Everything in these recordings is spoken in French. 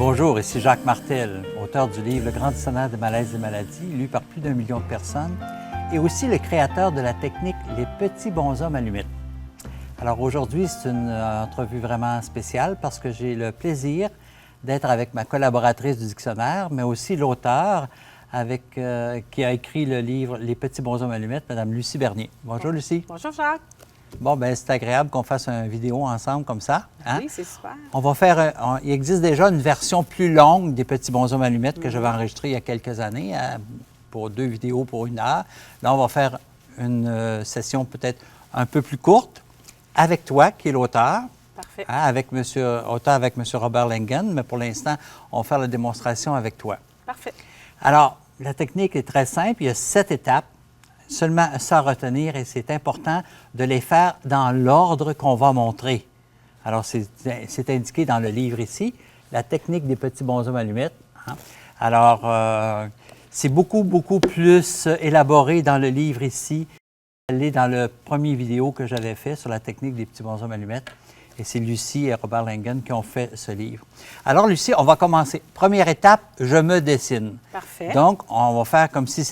Bonjour, ici Jacques Martel, auteur du livre Le Grand Dictionnaire des malaises et maladies, lu par plus d'1 million de personnes, et aussi le créateur de la technique Les petits bonshommes allumettes. Alors aujourd'hui, c'est une entrevue vraiment spéciale parce que j'ai le plaisir d'être avec ma collaboratrice du dictionnaire, mais aussi l'auteur qui a écrit le livre Les petits bonshommes allumettes, Mme Lucie Bernier. Bonjour Lucie. Bonjour Jacques. Bon, bien, c'est agréable qu'on fasse une vidéo ensemble comme ça. Hein? Oui, c'est super. On va faire, il existe déjà une version plus longue des petits bonshommes allumettes que j'avais enregistrée il y a quelques années pour 2 vidéos pour 1 heure. Là, on va faire une session peut-être un peu plus courte avec toi, qui est l'auteur. Parfait. Hein, avec M. Robert Lengen, mais pour l'instant, on va faire la démonstration avec toi. Parfait. Alors, la technique est très simple. Il y a 7 étapes. Seulement ça à retenir et c'est important de les faire dans l'ordre qu'on va montrer. Alors, c'est indiqué dans le livre ici, la technique des petits bonshommes allumettes. Hein? Alors, c'est beaucoup plus élaboré dans le livre ici. Elle est dans le premier vidéo que j'avais fait sur la technique des petits bonshommes allumettes. Et c'est Lucie et Robert Lengen qui ont fait ce livre. Alors, Lucie, on va commencer. Première étape, je me dessine. Parfait. Donc, on va faire comme si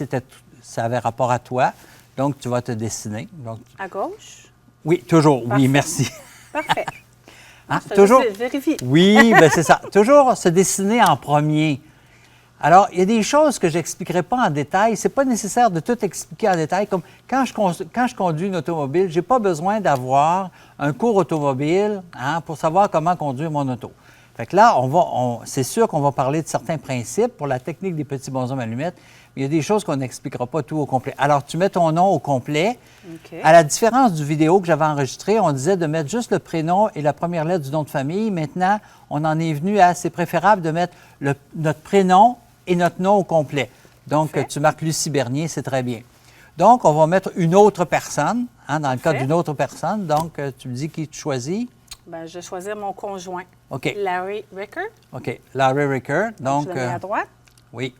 ça avait rapport à toi. Donc, tu vas te dessiner. Donc, à gauche? Oui, toujours. Parfait. Oui, merci. Parfait. Hein? Toujours. Vérifie. Oui, bien c'est ça. Toujours se dessiner en premier. Alors, il y a des choses que je n'expliquerai pas en détail. Ce n'est pas nécessaire de tout expliquer en détail. Comme quand je conduis une automobile, je n'ai pas besoin d'avoir un cours automobile pour savoir comment conduire mon auto. Fait que là, c'est sûr qu'on va parler de certains principes pour la technique des petits bonshommes allumettes, mais il y a des choses qu'on n'expliquera pas tout au complet. Alors, tu mets ton nom au complet. Okay. À la différence du vidéo que j'avais enregistré, on disait de mettre juste le prénom et la première lettre du nom de famille. Maintenant, on en est venu à, c'est préférable de mettre notre prénom et notre nom au complet. Donc, Parfait. tu marques Lucie Bernier, c'est très bien. Donc, on va mettre une autre personne, dans le cas d'une autre personne. Donc, tu me dis qui tu choisis. Bien, je vais choisir mon conjoint. OK. Larry Ricker. OK. Larry Ricker. Donc, je le mets à droite. Oui.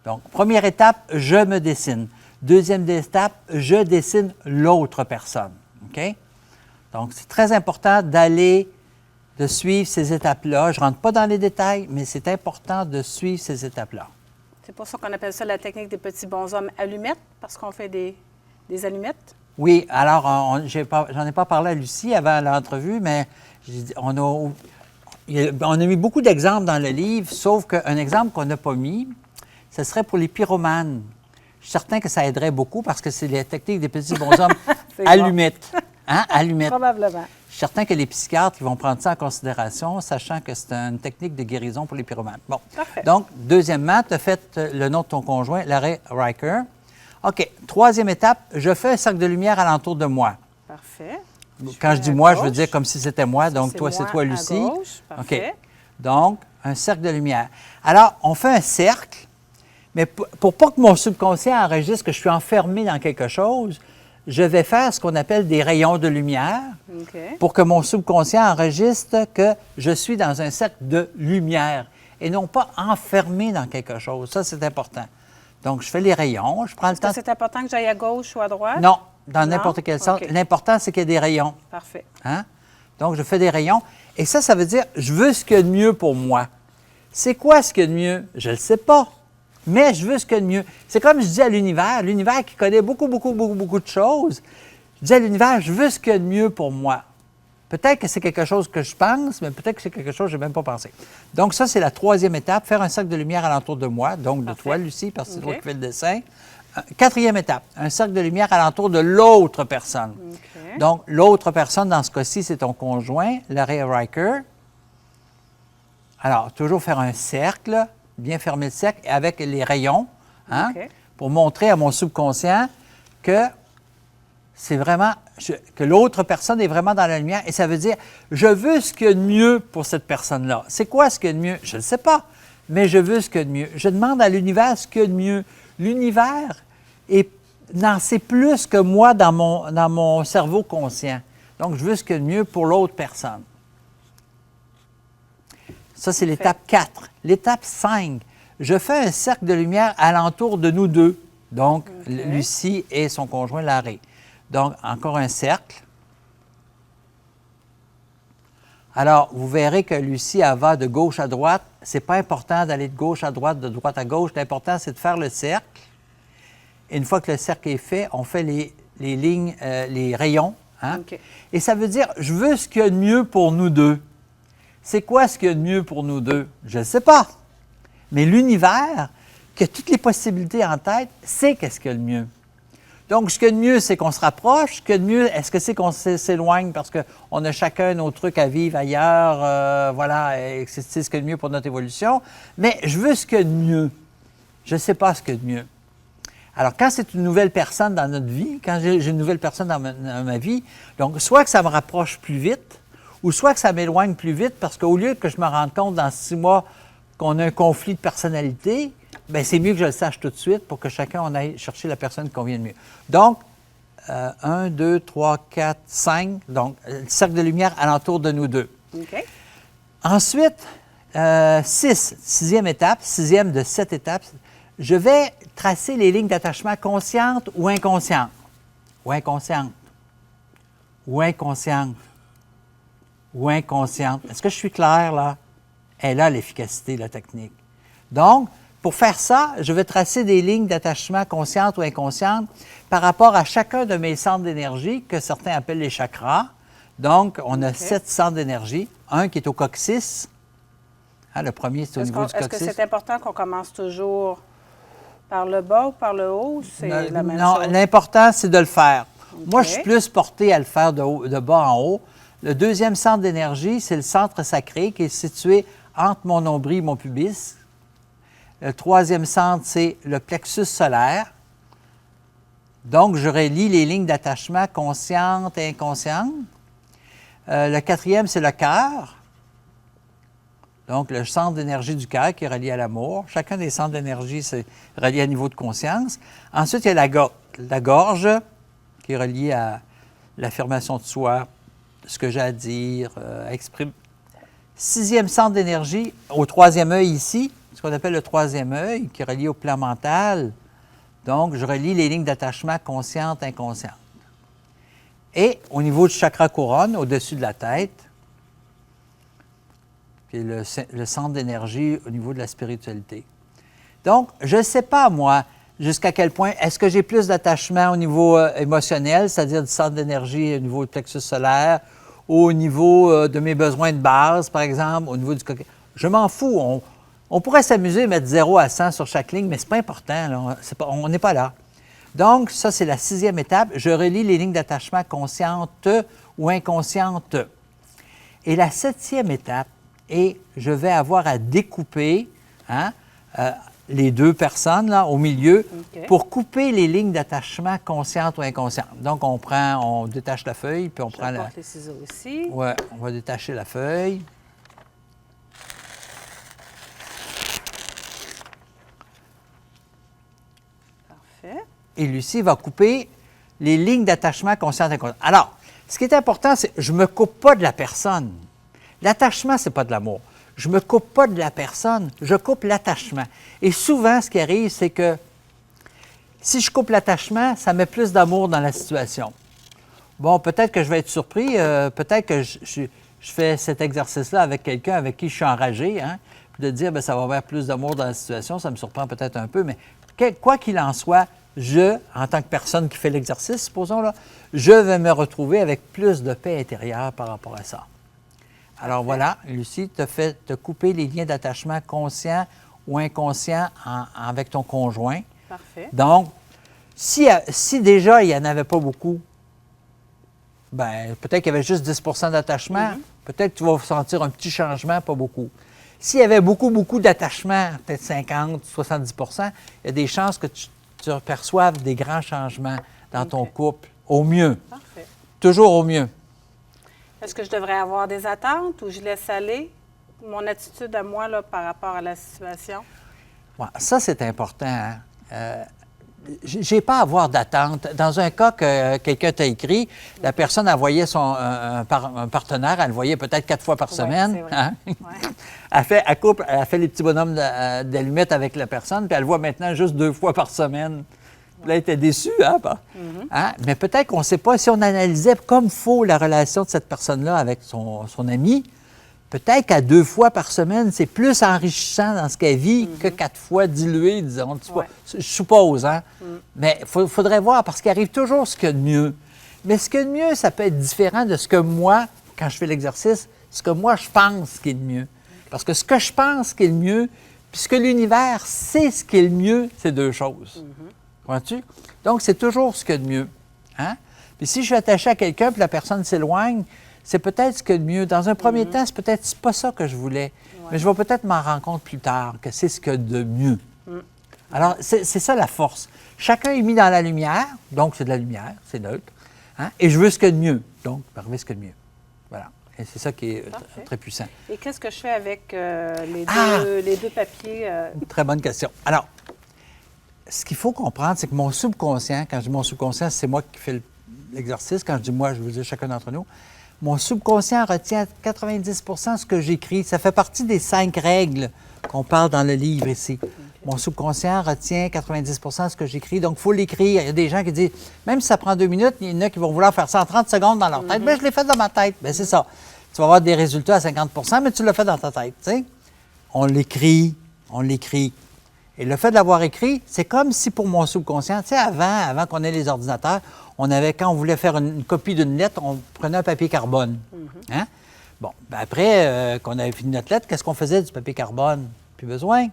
Donc, première étape, je me dessine. Deuxième étape, je dessine l'autre personne. OK? Donc, c'est très important de suivre ces étapes-là. Je ne rentre pas dans les détails, mais c'est important de suivre ces étapes-là. C'est pour ça qu'on appelle ça la technique des petits bonshommes allumettes, parce qu'on fait des allumettes. Oui, alors, j'en ai pas parlé à Lucie avant l'entrevue, mais on a mis beaucoup d'exemples dans le livre, sauf qu'un exemple qu'on n'a pas mis, ce serait pour les pyromanes. Je suis certain que ça aiderait beaucoup parce que c'est la technique des petits bonshommes allumettes. Hein? Allumettes. Probablement. Je suis certain que les psychiatres vont prendre ça en considération, sachant que c'est une technique de guérison pour les pyromanes. Bon. Parfait. Donc, deuxièmement, tu as fait le nom de ton conjoint, Larry Ricker. OK. Troisième étape, je fais un cercle de lumière alentour de moi. Parfait. Quand je dis moi, je veux dire comme si c'était moi. Donc, toi, c'est toi, à Lucie. gauche. Parfait. OK. Donc, un cercle de lumière. Alors, on fait un cercle, mais pour pas que mon subconscient enregistre que je suis enfermé dans quelque chose, je vais faire ce qu'on appelle des rayons de lumière OK. pour que mon subconscient enregistre que je suis dans un cercle de lumière et non pas enfermé dans quelque chose. Ça, c'est important. Donc, je fais les rayons, je prends le temps. C'est important que j'aille à gauche ou à droite? Non, dans n'importe quel sens. OK. L'important, c'est qu'il y ait des rayons. Parfait. Hein? Donc, je fais des rayons. Et ça veut dire, je veux ce qu'il y a de mieux pour moi. C'est quoi ce qu'il y a de mieux? Je ne le sais pas. Mais je veux ce qu'il y a de mieux. C'est comme je dis à l'univers qui connaît beaucoup de choses. Je dis à l'univers, je veux ce qu'il y a de mieux pour moi. Peut-être que c'est quelque chose que je pense, mais peut-être que c'est quelque chose que je n'ai même pas pensé. Donc, ça, c'est la troisième étape, faire un cercle de lumière alentour de moi, donc de toi, Lucie, parce que c'est toi qui fais le dessin. Quatrième étape, un cercle de lumière alentour de l'autre personne. OK. Donc, l'autre personne, dans ce cas-ci, c'est ton conjoint, Larry Ricker. Alors, toujours faire un cercle, bien fermer le cercle, avec les rayons, OK. pour montrer à mon subconscient que c'est vraiment, que l'autre personne est vraiment dans la lumière. Et ça veut dire, je veux ce qu'il y a de mieux pour cette personne-là. C'est quoi ce qu'il y a de mieux? Je ne sais pas, mais je veux ce qu'il y a de mieux. Je demande à l'univers ce qu'il y a de mieux. L'univers n'en sait plus que moi dans mon cerveau conscient. Donc, je veux ce qu'il y a de mieux pour l'autre personne. Ça, c'est l'étape 4. L'étape 5, je fais un cercle de lumière alentour de nous deux. Donc, Lucie et son conjoint Larry. Donc, encore un cercle. Alors, vous verrez que Lucie, elle va de gauche à droite. Ce n'est pas important d'aller de gauche à droite, de droite à gauche. L'important, c'est de faire le cercle. Et une fois que le cercle est fait, on fait les lignes, les rayons. Hein? OK. Et ça veut dire, je veux ce qu'il y a de mieux pour nous deux. C'est quoi ce qu'il y a de mieux pour nous deux? Je ne sais pas. Mais l'univers, qui a toutes les possibilités en tête, sait qu'est-ce qu'il y a de mieux. Donc, ce qu'il y a de mieux, c'est qu'on se rapproche. Ce qu'il y a de mieux, est-ce que c'est qu'on s'éloigne parce qu'on a chacun nos trucs à vivre ailleurs, voilà, et c'est ce qu'il y a de mieux pour notre évolution. Mais je veux ce qu'il y a de mieux. Je ne sais pas ce qu'il y a de mieux. Alors, quand c'est une nouvelle personne dans notre vie, quand j'ai une nouvelle personne dans ma vie, donc, soit que ça me rapproche plus vite, ou soit que ça m'éloigne plus vite, parce qu'au lieu que je me rende compte dans 6 mois qu'on a un conflit de personnalité, bien, c'est mieux que je le sache tout de suite pour que chacun on aille chercher la personne qui convient le mieux. Donc, 1, 2, 3, 4, 5, donc, le cercle de lumière alentour de nous deux. OK. Ensuite, 6e étape, 6e de 7 étapes, je vais tracer les lignes d'attachement conscientes ou inconscientes. Ou inconscientes. Ou inconscientes. Ou inconscientes. Est-ce que je suis clair, là? Elle a l'efficacité, la technique. Donc, pour faire ça, je vais tracer des lignes d'attachement conscientes ou inconscientes par rapport à chacun de mes centres d'énergie, que certains appellent les chakras. Donc, on a 7 centres d'énergie. Un qui est au coccyx. Hein, le premier, c'est au niveau du coccyx. Est-ce que c'est important qu'on commence toujours par le bas ou par le haut? C'est la même non, chose? l'important, c'est de le faire. OK. Moi, je suis plus porté à le faire de bas en haut. Le deuxième centre d'énergie, c'est le centre sacré qui est situé entre mon nombril et mon pubis. Le troisième centre, c'est le plexus solaire. Donc, je relie les lignes d'attachement conscientes et inconscientes. Le quatrième, c'est le cœur. Donc, le centre d'énergie du cœur qui est relié à l'amour. Chacun des centres d'énergie, c'est relié à un niveau de conscience. Ensuite, il y a la gorge qui est reliée à l'affirmation de soi, ce que j'ai à dire, exprimer. 6e centre d'énergie, au 3e œil ici, ce qu'on appelle le 3e œil, qui est relié au plan mental. Donc, je relie les lignes d'attachement conscientes, inconscientes. Et au niveau du chakra couronne, au-dessus de la tête, qui est le centre d'énergie au niveau de la spiritualité. Donc, je ne sais pas, moi, jusqu'à quel point, est-ce que j'ai plus d'attachement au niveau émotionnel, c'est-à-dire du centre d'énergie au niveau du plexus solaire, ou au niveau de mes besoins de base, par exemple, au niveau du coquet. Je m'en fous. On pourrait s'amuser à mettre 0 à 100 sur chaque ligne, mais ce n'est pas important. Là. On n'est pas là. Donc, ça, c'est la 6e étape. Je relie les lignes d'attachement conscientes ou inconscientes. Et la 7e étape, et je vais avoir à découper les deux personnes là, au milieu pour couper les lignes d'attachement conscientes ou inconscientes. Donc, on détache la feuille, puis on prend la... les ciseaux ici. Oui, on va détacher la feuille. Parfait. Et Lucie va couper les lignes d'attachement conscientes et inconscientes. Alors, ce qui est important, c'est que je ne me coupe pas de la personne. L'attachement, ce n'est pas de l'amour. Je ne me coupe pas de la personne, je coupe l'attachement. Et souvent, ce qui arrive, c'est que si je coupe l'attachement, ça met plus d'amour dans la situation. Bon, peut-être que je vais être surpris, peut-être que je fais cet exercice-là avec quelqu'un avec qui je suis enragé, hein, puis de dire, bien, ça va avoir plus d'amour dans la situation, ça me surprend peut-être un peu, mais quoi qu'il en soit, en tant que personne qui fait l'exercice, supposons, là, je vais me retrouver avec plus de paix intérieure par rapport à ça. Alors voilà, Lucie, tu as coupé les liens d'attachement conscients ou inconscients avec ton conjoint. Parfait. Donc, si déjà il n'y en avait pas beaucoup, bien, peut-être qu'il y avait juste 10 d'attachement, peut-être que tu vas sentir un petit changement, pas beaucoup. S'il y avait beaucoup d'attachement, peut-être 50, 70 il y a des chances que tu perçoives des grands changements dans ton couple, au mieux. Parfait. Toujours au mieux. Est-ce que je devrais avoir des attentes ou je laisse aller mon attitude à moi là, par rapport à la situation? Ouais, ça, c'est important. Hein? Je n'ai pas à avoir d'attente. Dans un cas que quelqu'un t'a écrit, la personne a voyé un partenaire, elle le voyait peut-être 4 fois par semaine. C'est vrai. Hein? Ouais. Elle fait les petits bonhommes d'allumettes avec la personne, puis elle le voit maintenant juste 2 fois par semaine. Là, elle était déçue, hein? Hein? Mais peut-être qu'on ne sait pas, si on analysait comme il faut la relation de cette personne-là avec son ami, peut-être qu'à 2 fois par semaine, c'est plus enrichissant dans ce qu'elle vit que 4 fois dilué, disons. Ouais. Je suppose, hein? Mais il faudrait voir, parce qu'il arrive toujours ce qu'il y a de mieux. Mais ce qu'il y a de mieux, ça peut être différent de ce que moi, quand je fais l'exercice, ce que moi, je pense qui est le mieux. Parce que ce que je pense qui est le mieux, puis ce que l'univers sait ce qui est le mieux, c'est 2 choses. Vois-tu? Donc, c'est toujours ce qu'il y a de mieux. Hein? Puis si je suis attaché à quelqu'un, puis la personne s'éloigne, c'est peut-être ce qu'il y a de mieux. Dans un premier temps, c'est peut-être pas ça que je voulais. Mais je vais peut-être m'en rendre compte plus tard que c'est ce qu'il y a de mieux. Alors, c'est ça la force. Chacun est mis dans la lumière, donc c'est de la lumière, c'est neutre. Hein? Et je veux ce qu'il y a de mieux, donc arriver ce qu'il y a de mieux. Voilà. Et c'est ça qui est très puissant. Et qu'est-ce que je fais avec les deux papiers? Très bonne question. Alors, ce qu'il faut comprendre, c'est que mon subconscient, quand je dis mon subconscient, c'est moi qui fais l'exercice. Quand je dis moi, je veux dire chacun d'entre nous. Mon subconscient retient 90 de ce que j'écris. Ça fait partie des 5 règles qu'on parle dans le livre ici. Mon subconscient retient 90 de ce que j'écris, donc il faut l'écrire. Il y a des gens qui disent, même si ça prend 2 minutes, il y en a qui vont vouloir faire ça en 30 secondes dans leur tête. Bien, je l'ai fait dans ma tête. Bien, c'est ça. Tu vas avoir des résultats à 50 mais tu l'as fait dans ta tête. Tu sais? On l'écrit, on l'écrit. Et le fait de l'avoir écrit, c'est comme si pour mon subconscient, tu sais, avant qu'on ait les ordinateurs, on avait, quand on voulait faire une copie d'une lettre, on prenait un papier carbone. Hein? Bon, ben après qu'on avait fini notre lettre, qu'est-ce qu'on faisait du papier carbone? Plus besoin.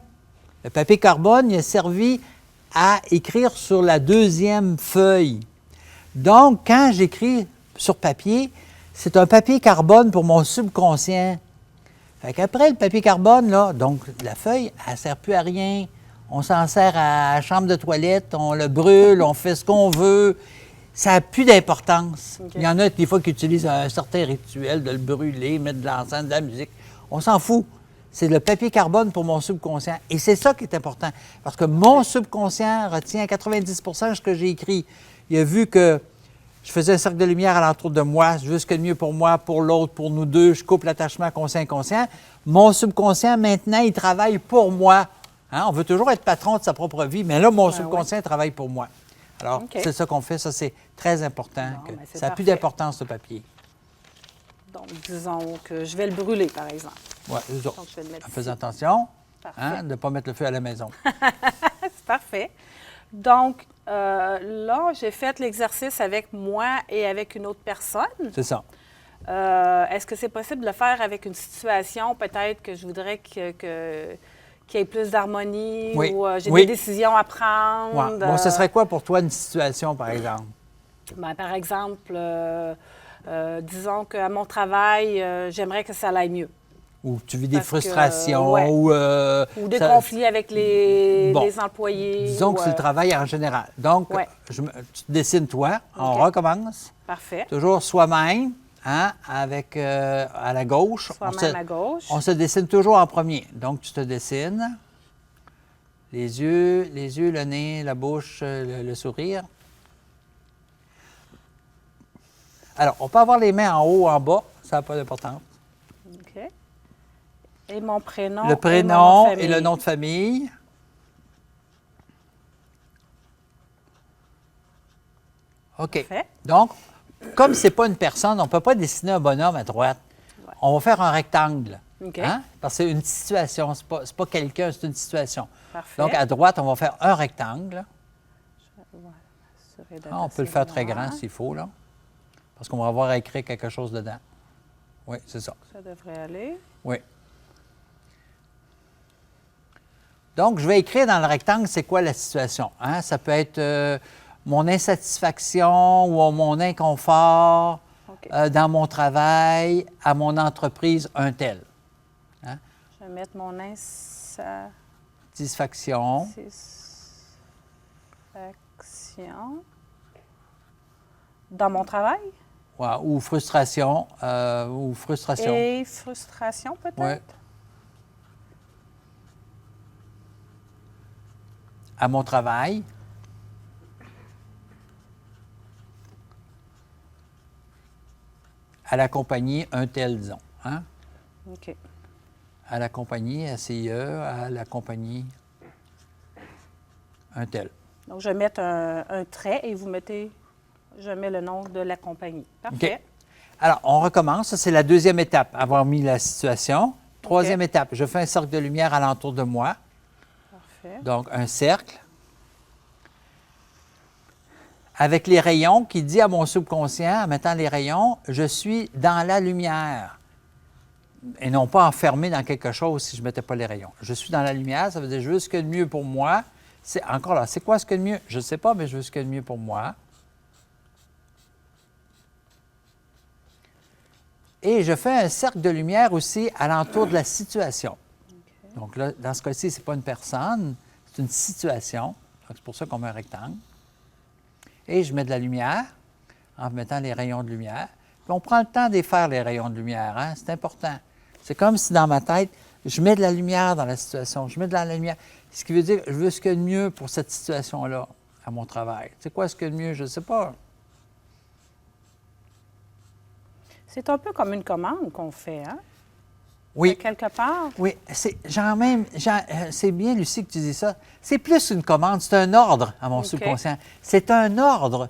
Le papier carbone, il a servi à écrire sur la 2e feuille. Donc, quand j'écris sur papier, c'est un papier carbone pour mon subconscient. Fait qu'après, le papier carbone, là, donc la feuille, elle ne sert plus à rien. On s'en sert à la chambre de toilette, on le brûle, on fait ce qu'on veut. Ça n'a plus d'importance. Okay. Il y en a des fois qui utilisent un certain rituel de le brûler, mettre de l'encens, de la musique. On s'en fout. C'est le papier carbone pour mon subconscient. Et c'est ça qui est important. Parce que mon subconscient retient 90 de ce que j'ai écrit. Il a vu que je faisais un cercle de lumière alentour de moi. Je veux ce qu'il y a de mieux pour moi, pour l'autre, pour nous deux. Je coupe l'attachement conscient-inconscient. Mon subconscient, maintenant, il travaille pour moi. Hein? On veut toujours être patron de sa propre vie, mais là, mon subconscient travaille pour moi. Alors, c'est ça qu'on fait. Ça, c'est très important. Bon, ça n'a plus d'importance, ce papier. Donc, disons que je vais le brûler, par exemple. Oui, en faisant attention de ne pas mettre le feu à la maison. C'est parfait. Donc, là, j'ai fait l'exercice avec moi et avec une autre personne. C'est ça. Est-ce que c'est possible de le faire avec une situation, peut-être que je voudrais qu'il y ait plus d'harmonie ou j'ai des décisions à prendre? Bon, ce serait quoi pour toi une situation, par exemple? Bien, par exemple, disons qu'à mon travail, j'aimerais que ça aille mieux. Ou tu vis des frustrations, ou des conflits avec les employés. Disons que c'est le travail en général. Donc, tu te dessines toi, on recommence. Parfait. Toujours soi-même, hein, avec à la gauche. Soi-même à gauche. On se dessine toujours en premier. Donc, tu te dessines. Les yeux, le nez, la bouche, le sourire. Alors, on peut avoir les mains en haut ou en bas, ça n'a pas d'importance. OK. Et mon prénom. Le prénom et le nom de famille. OK. Parfait. Donc, comme ce n'est pas une personne, on ne peut pas dessiner un bonhomme à droite. Ouais. On va faire un rectangle. OK. Hein? Parce que c'est une situation, ce n'est pas quelqu'un, c'est une situation. Parfait. Donc, à droite, on va faire un rectangle. On peut le faire très grand s'il faut, là. Parce qu'on va avoir à écrire quelque chose dedans. Oui, c'est ça. Ça devrait aller. Oui. Donc, je vais écrire dans le rectangle, c'est quoi la situation. Hein? Ça peut être mon insatisfaction ou mon inconfort dans mon travail, à mon entreprise, un tel. Hein? Je vais mettre mon insatisfaction. Dans mon travail? Ouais, ou frustration. Et frustration, peut-être? Oui. À mon travail. À la compagnie, un tel, disons. Hein? OK. À la compagnie, à CIE, à la compagnie, un tel. Donc, je vais mettre un trait et vous mettez, je mets le nom de la compagnie. Parfait. OK. Alors, on recommence. Ça, c'est la deuxième étape, avoir mis la situation. Troisième étape, je fais un cercle de lumière alentour de moi. Parfait. Donc, un cercle. Avec les rayons, qui dit à mon subconscient, en mettant les rayons, je suis dans la lumière. Et non pas enfermé dans quelque chose si je ne mettais pas les rayons. Je suis dans la lumière, ça veut dire je veux ce qu'il y a de mieux pour moi. C'est, encore là, c'est quoi ce qu'il y a de mieux? Je ne sais pas, mais je veux ce qu'il y a de mieux pour moi. Et je fais un cercle de lumière aussi alentour de la situation. Donc là, dans ce cas-ci, ce n'est pas une personne, c'est une situation. Donc c'est pour ça qu'on met un rectangle. Et je mets de la lumière en mettant les rayons de lumière. Puis on prend le temps d'y faire, les rayons de lumière, hein? C'est important. C'est comme si dans ma tête, je mets de la lumière dans la situation, je mets de la lumière. Ce qui veut dire, je veux ce qu'il y a de mieux pour cette situation-là, à mon travail. C'est quoi ce qu'il y a de mieux? Je ne sais pas. C'est un peu comme une commande qu'on fait, hein? Oui. De quelque part. Oui, c'est bien, Lucie, que tu dis ça. C'est plus une commande, c'est un ordre à mon subconscient. C'est un ordre.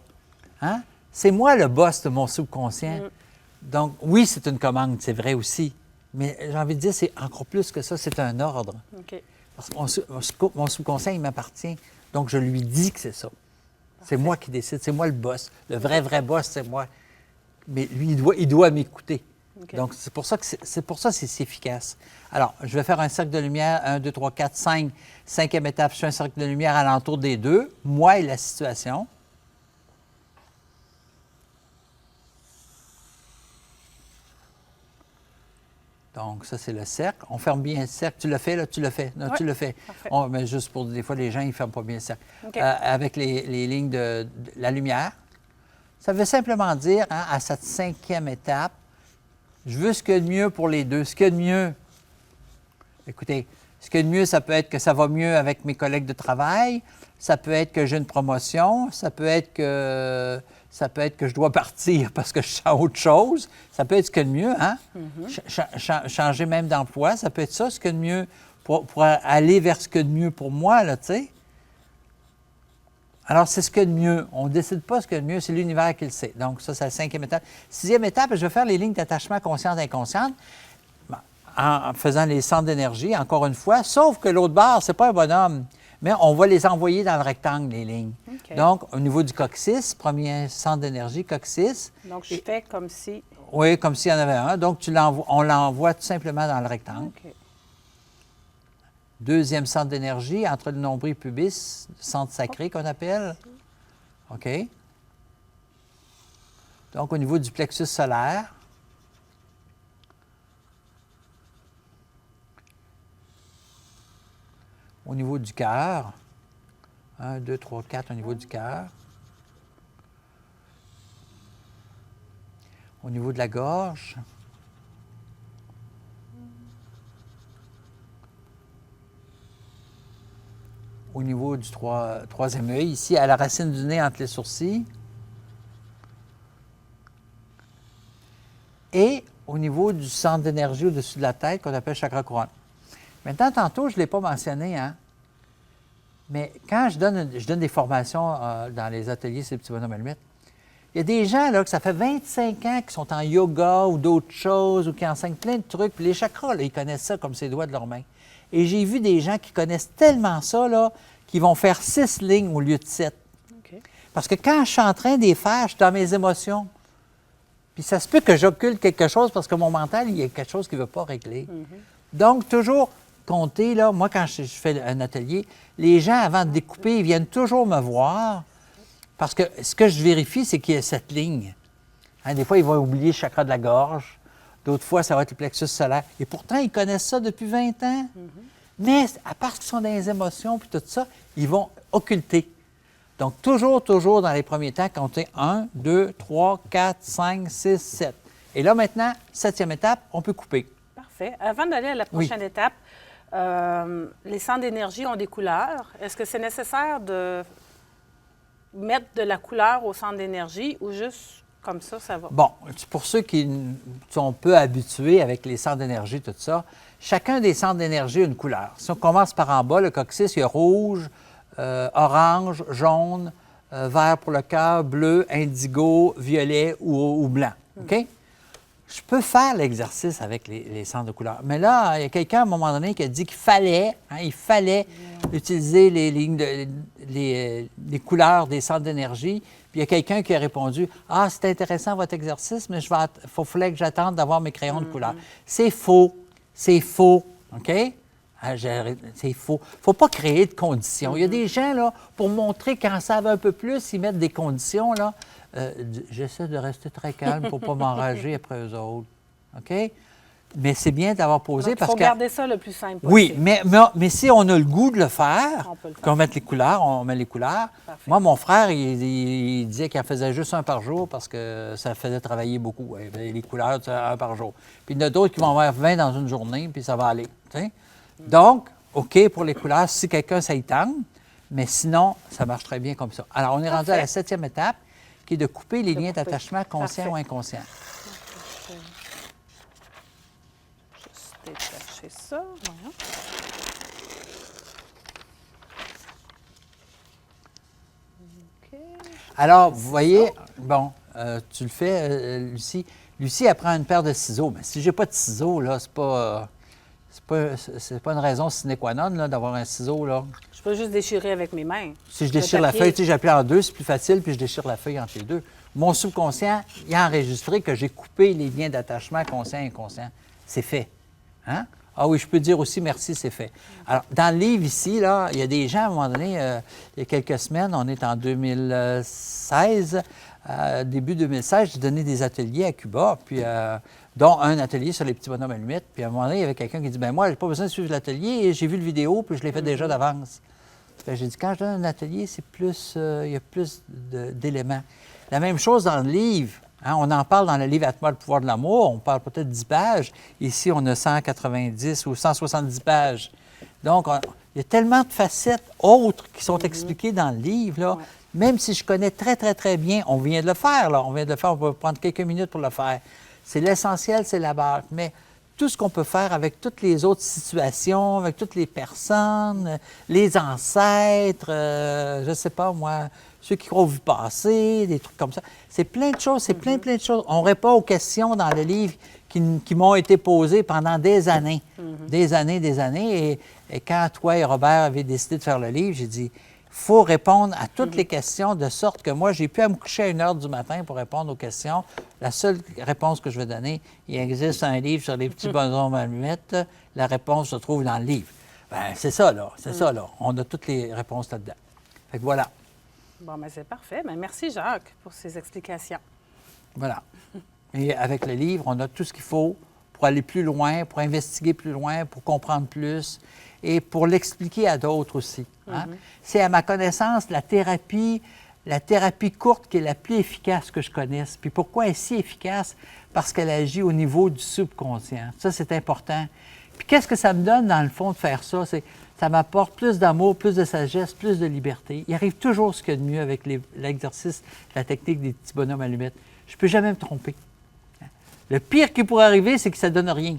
Hein? C'est moi le boss de mon subconscient. Donc, oui, c'est une commande, c'est vrai aussi. Mais j'ai envie de dire, c'est encore plus que ça, c'est un ordre. Parce que mon subconscient, il m'appartient. Donc, je lui dis que c'est ça. C'est moi qui décide, c'est moi le boss. Le vrai boss, c'est moi. Mais lui, il doit m'écouter. Donc, c'est pour ça que c'est efficace. Alors, je vais faire un cercle de lumière, 1, 2, 3, 4, 5. Cinquième étape, je fais un cercle de lumière alentour des deux, moi et la situation. Donc, ça, c'est le cercle. On ferme bien le cercle. Tu le fais, là? Tu le fais. Non, tu le fais. Mais juste pour des fois, les gens, ils ne ferment pas bien le cercle. Avec les lignes de la lumière. Ça veut simplement dire, hein, à cette cinquième étape, je veux ce qu'il y a de mieux pour les deux. Ce qu'il y a de mieux. Écoutez, ce qu'il y a de mieux, ça peut être que ça va mieux avec mes collègues de travail. Ça peut être que j'ai une promotion. Ça peut être que je dois partir parce que je sens autre chose. Ça peut être ce qu'il y a de mieux, hein? Changer même d'emploi, ça peut être ça, ce qu'il y a de mieux pour aller vers ce qu'il y a de mieux pour moi, là, tu sais. Alors, c'est ce qu'il y a de mieux. On ne décide pas ce qu'il y a de mieux, c'est l'univers qui le sait. Donc, ça, c'est la cinquième étape. Sixième étape, je vais faire les lignes d'attachement conscientes et inconscientes en faisant les centres d'énergie, encore une fois, sauf que l'autre barre, ce n'est pas un bonhomme, mais on va les envoyer dans le rectangle, les lignes. Donc, au niveau du coccyx, premier centre d'énergie, coccyx. Donc, je fais comme si... Oui, comme s'il y en avait un. Donc, on l'envoie tout simplement dans le rectangle. Deuxième centre d'énergie, entre le nombril et le pubis, centre sacré qu'on appelle. OK. Donc, au niveau du plexus solaire. Au niveau du cœur. 1, 2, 3, 4 au niveau du cœur. Au niveau de la gorge. Au niveau du troisième œil, ici, à la racine du nez entre les sourcils. Et au niveau du centre d'énergie au-dessus de la tête, qu'on appelle chakra couronne. Maintenant, tantôt, je ne l'ai pas mentionné, hein? Mais quand je donne des formations dans les ateliers C'est le petit bonhomme Helmut, il y a des gens là, que ça fait 25 ans qui sont en yoga ou d'autres choses ou qui enseignent plein de trucs. Puis les chakras, là, ils connaissent ça comme ses doigts de leurs mains. Et j'ai vu des gens qui connaissent tellement ça, là, qu'ils vont faire 6 lignes au lieu de 7. Parce que quand je suis en train de les faire, je suis dans mes émotions. Puis ça se peut que j'occulte quelque chose parce que mon mental, il y a quelque chose qu'il ne veut pas régler. Donc, toujours compter, là, moi, quand je fais un atelier, les gens, avant de découper, ils viennent toujours me voir parce que ce que je vérifie, c'est qu'il y a cette ligne. Hein, des fois, ils vont oublier le chakra de la gorge. D'autres fois, ça va être le plexus solaire. Et pourtant, ils connaissent ça depuis 20 ans. Mais à part qu'ils sont dans les émotions puis tout ça, ils vont occulter. Donc, toujours dans les premiers temps, compter 1, 2, 3, 4, 5, 6, 7. Et là, maintenant, 7e étape, on peut couper. Parfait. Avant d'aller à la prochaine étape, les centres d'énergie ont des couleurs. Est-ce que c'est nécessaire de mettre de la couleur au centre d'énergie ou juste comme ça va? Bon, pour ceux qui sont peu habitués avec les centres d'énergie, tout ça, chacun des centres d'énergie a une couleur. Si on commence par en bas, le coccyx, il y a rouge, orange, jaune, vert pour le cœur, bleu, indigo, violet ou blanc. OK? je peux faire l'exercice avec les centres de couleurs. Mais là, il y a quelqu'un à un moment donné qui a dit qu'il fallait, utiliser les lignes les couleurs des centres d'énergie. Puis il y a quelqu'un qui a répondu « Ah, c'est intéressant votre exercice, mais fallait que j'attende d'avoir mes crayons de couleur. » C'est faux. C'est faux. OK? C'est faux. Il ne faut pas créer de conditions. Il y a des gens, là, pour montrer qu'ils en savent un peu plus, ils mettent des conditions, là. J'essaie de rester très calme pour ne pas m'enrager après eux autres. OK? Mais c'est bien d'avoir posé parce que... Il faut garder ça le plus simple possible. Oui, mais si on a le goût de le faire, qu'on mette les couleurs, on met les couleurs. Parfait. Moi, mon frère, il disait qu'il en faisait juste un par jour parce que ça faisait travailler beaucoup. Les couleurs, un par jour. Puis il y en a d'autres qui vont en faire 20 dans une journée, puis ça va aller. T'sais? Donc, OK pour les couleurs, si quelqu'un, ça y tente, mais sinon, ça marche très bien comme ça. Alors, on est rendu à la 7e étape, qui est de couper les liens d'attachement conscients ou inconscients. Juste détacher ça. Voilà. OK. Alors, vous voyez, bon, tu le fais, Lucie. Lucie, elle prend une paire de ciseaux. Mais si j'ai pas de ciseaux, là, c'est pas une raison sine qua non là, d'avoir un ciseau, là. Je peux juste déchirer avec mes mains. Si je déchire la feuille, tu sais, j'appuie en deux, c'est plus facile, puis je déchire la feuille entre les deux. Mon subconscient, il a enregistré que j'ai coupé les liens d'attachement conscient et inconscient. C'est fait. Hein? Ah oui, je peux dire aussi merci, c'est fait. Alors, dans le livre ici, là, il y a des gens, à un moment donné, il y a quelques semaines, on est en 2016, début 2016, j'ai donné des ateliers à Cuba, puis dont un atelier sur les petits bonhommes allumettes. Puis à un moment donné, il y avait quelqu'un qui dit « Bien, moi, je n'ai pas besoin de suivre l'atelier, j'ai vu le vidéo, puis je l'ai fait déjà d'avance. » J'ai dit « Quand je donne un atelier, c'est plus, il y a plus d'éléments. » La même chose dans le livre. Hein, on en parle dans le livre « Atma, le pouvoir de l'amour ». On parle peut-être 10 pages. Ici, on a 190 ou 170 pages. Donc, il y a tellement de facettes autres qui sont expliquées dans le livre, là. Ouais. Même si je connais très, très, très bien, on vient de le faire, là. On vient de le faire, on peut prendre quelques minutes pour le faire. C'est l'essentiel, c'est la base. Mais tout ce qu'on peut faire avec toutes les autres situations, avec toutes les personnes, les ancêtres, je ne sais pas, moi, ceux qui ont vu passer, des trucs comme ça. C'est plein de choses, c'est plein de choses. On répond aux questions dans le livre qui m'ont été posées pendant des années. Des années. Et quand toi et Robert avez décidé de faire le livre, j'ai dit, il faut répondre à toutes les questions de sorte que moi, j'ai pu à me coucher à 1h du matin pour répondre aux questions. La seule réponse que je vais donner, il existe un livre sur les petits bonhommes allumettes. La réponse se trouve dans le livre. Bien, c'est ça, là. C'est ça, là. On a toutes les réponses là-dedans. Fait que voilà. Bon, bien, c'est parfait. Bien, merci, Jacques, pour ces explications. Voilà. Et avec le livre, on a tout ce qu'il faut pour aller plus loin, pour investiguer plus loin, pour comprendre plus et pour l'expliquer à d'autres aussi. Hein? C'est, à ma connaissance, la thérapie courte qui est la plus efficace que je connaisse. Puis pourquoi elle est si efficace? Parce qu'elle agit au niveau du subconscient. Ça, c'est important. Puis qu'est-ce que ça me donne, dans le fond, de faire ça? Ça m'apporte plus d'amour, plus de sagesse, plus de liberté. Il arrive toujours ce qu'il y a de mieux avec l'exercice, la technique des petits bonhommes allumettes. Je ne peux jamais me tromper. Le pire qui pourrait arriver, c'est que ça ne donne rien.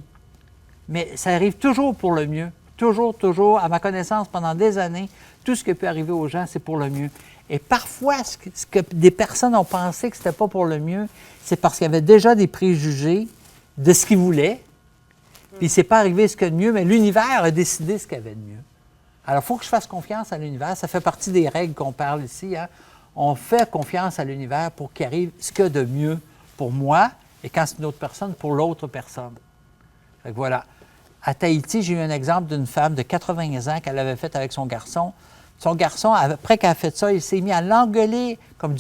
Mais ça arrive toujours pour le mieux. Toujours, toujours. À ma connaissance, pendant des années, tout ce qui peut arriver aux gens, c'est pour le mieux. Et parfois, ce que des personnes ont pensé que ce n'était pas pour le mieux, c'est parce qu'il y avait déjà des préjugés de ce qu'ils voulaient. Puis c'est pas arrivé ce qu'il y a de mieux, mais l'univers a décidé ce qu'il y avait de mieux. Alors, il faut que je fasse confiance à l'univers. Ça fait partie des règles qu'on parle ici. Hein? On fait confiance à l'univers pour qu'il arrive ce qu'il y a de mieux pour moi, et quand c'est une autre personne, pour l'autre personne. Fait que voilà. À Tahiti, j'ai eu un exemple d'une femme de 80 ans qu'elle avait fait avec son garçon. Son garçon, après qu'elle a fait ça, il s'est mis à l'engueuler, comme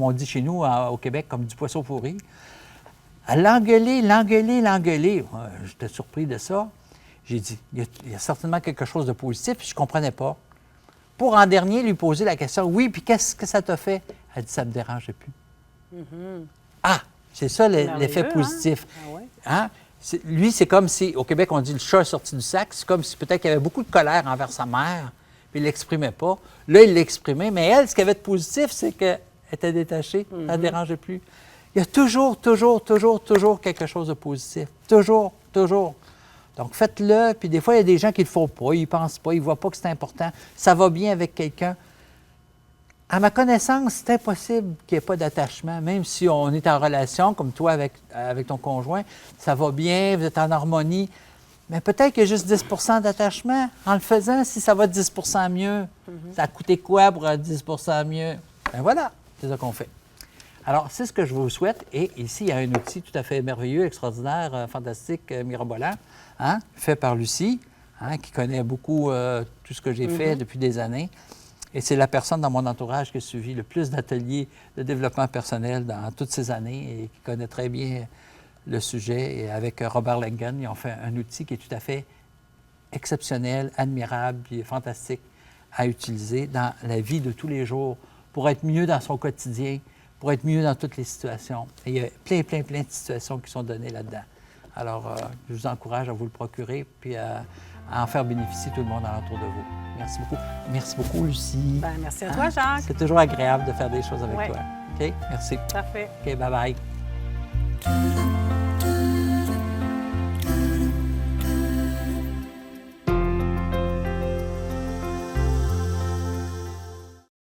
on dit chez nous au Québec, comme du poisson pourri. À l'engueuler. J'étais surpris de ça. J'ai dit, il y a certainement quelque chose de positif, puis je ne comprenais pas. Pour en dernier, lui poser la question, oui, puis qu'est-ce que ça t'a fait? Elle dit, ça ne me dérangeait plus. Ah, c'est ça l'effet positif. Hein? Ah ouais. Hein? Lui, c'est comme si, au Québec, on dit le chat est sorti du sac. C'est comme si peut-être qu'il avait beaucoup de colère envers sa mère, puis il ne l'exprimait pas. Là, il l'exprimait, mais elle, ce qu'il y avait de positif, c'est qu'elle était détachée, ça ne la dérangeait plus. Il y a toujours quelque chose de positif. Toujours. Donc, faites-le, puis des fois, il y a des gens qui ne le font pas, ils ne pensent pas, ils ne voient pas que c'est important. Ça va bien avec quelqu'un. À ma connaissance, c'est impossible qu'il n'y ait pas d'attachement, même si on est en relation, comme toi avec ton conjoint, ça va bien, vous êtes en harmonie, mais peut-être qu'il y a juste 10 d'attachement. En le faisant, si ça va 10 mieux, ça a coûté quoi pour être 10 mieux? Bien voilà, c'est ça qu'on fait. Alors, c'est ce que je vous souhaite. Et ici, il y a un outil tout à fait merveilleux, extraordinaire, fantastique, mirobolant, hein, fait par Lucie, hein, qui connaît beaucoup tout ce que j'ai fait depuis des années. Et c'est la personne dans mon entourage qui a suivi le plus d'ateliers de développement personnel dans toutes ces années et qui connaît très bien le sujet. Et avec Robert Lengen, ils ont fait un outil qui est tout à fait exceptionnel, admirable et fantastique à utiliser dans la vie de tous les jours pour être mieux dans son quotidien, pour être mieux dans toutes les situations. Et il y a plein de situations qui sont données là-dedans. Alors, je vous encourage à vous le procurer puis à en faire bénéficier tout le monde alentour de vous. Merci beaucoup. Merci beaucoup, Lucie. Bien, merci à toi, Jacques. C'est toujours agréable de faire des choses avec toi. OK? Merci. Parfait. OK, bye-bye.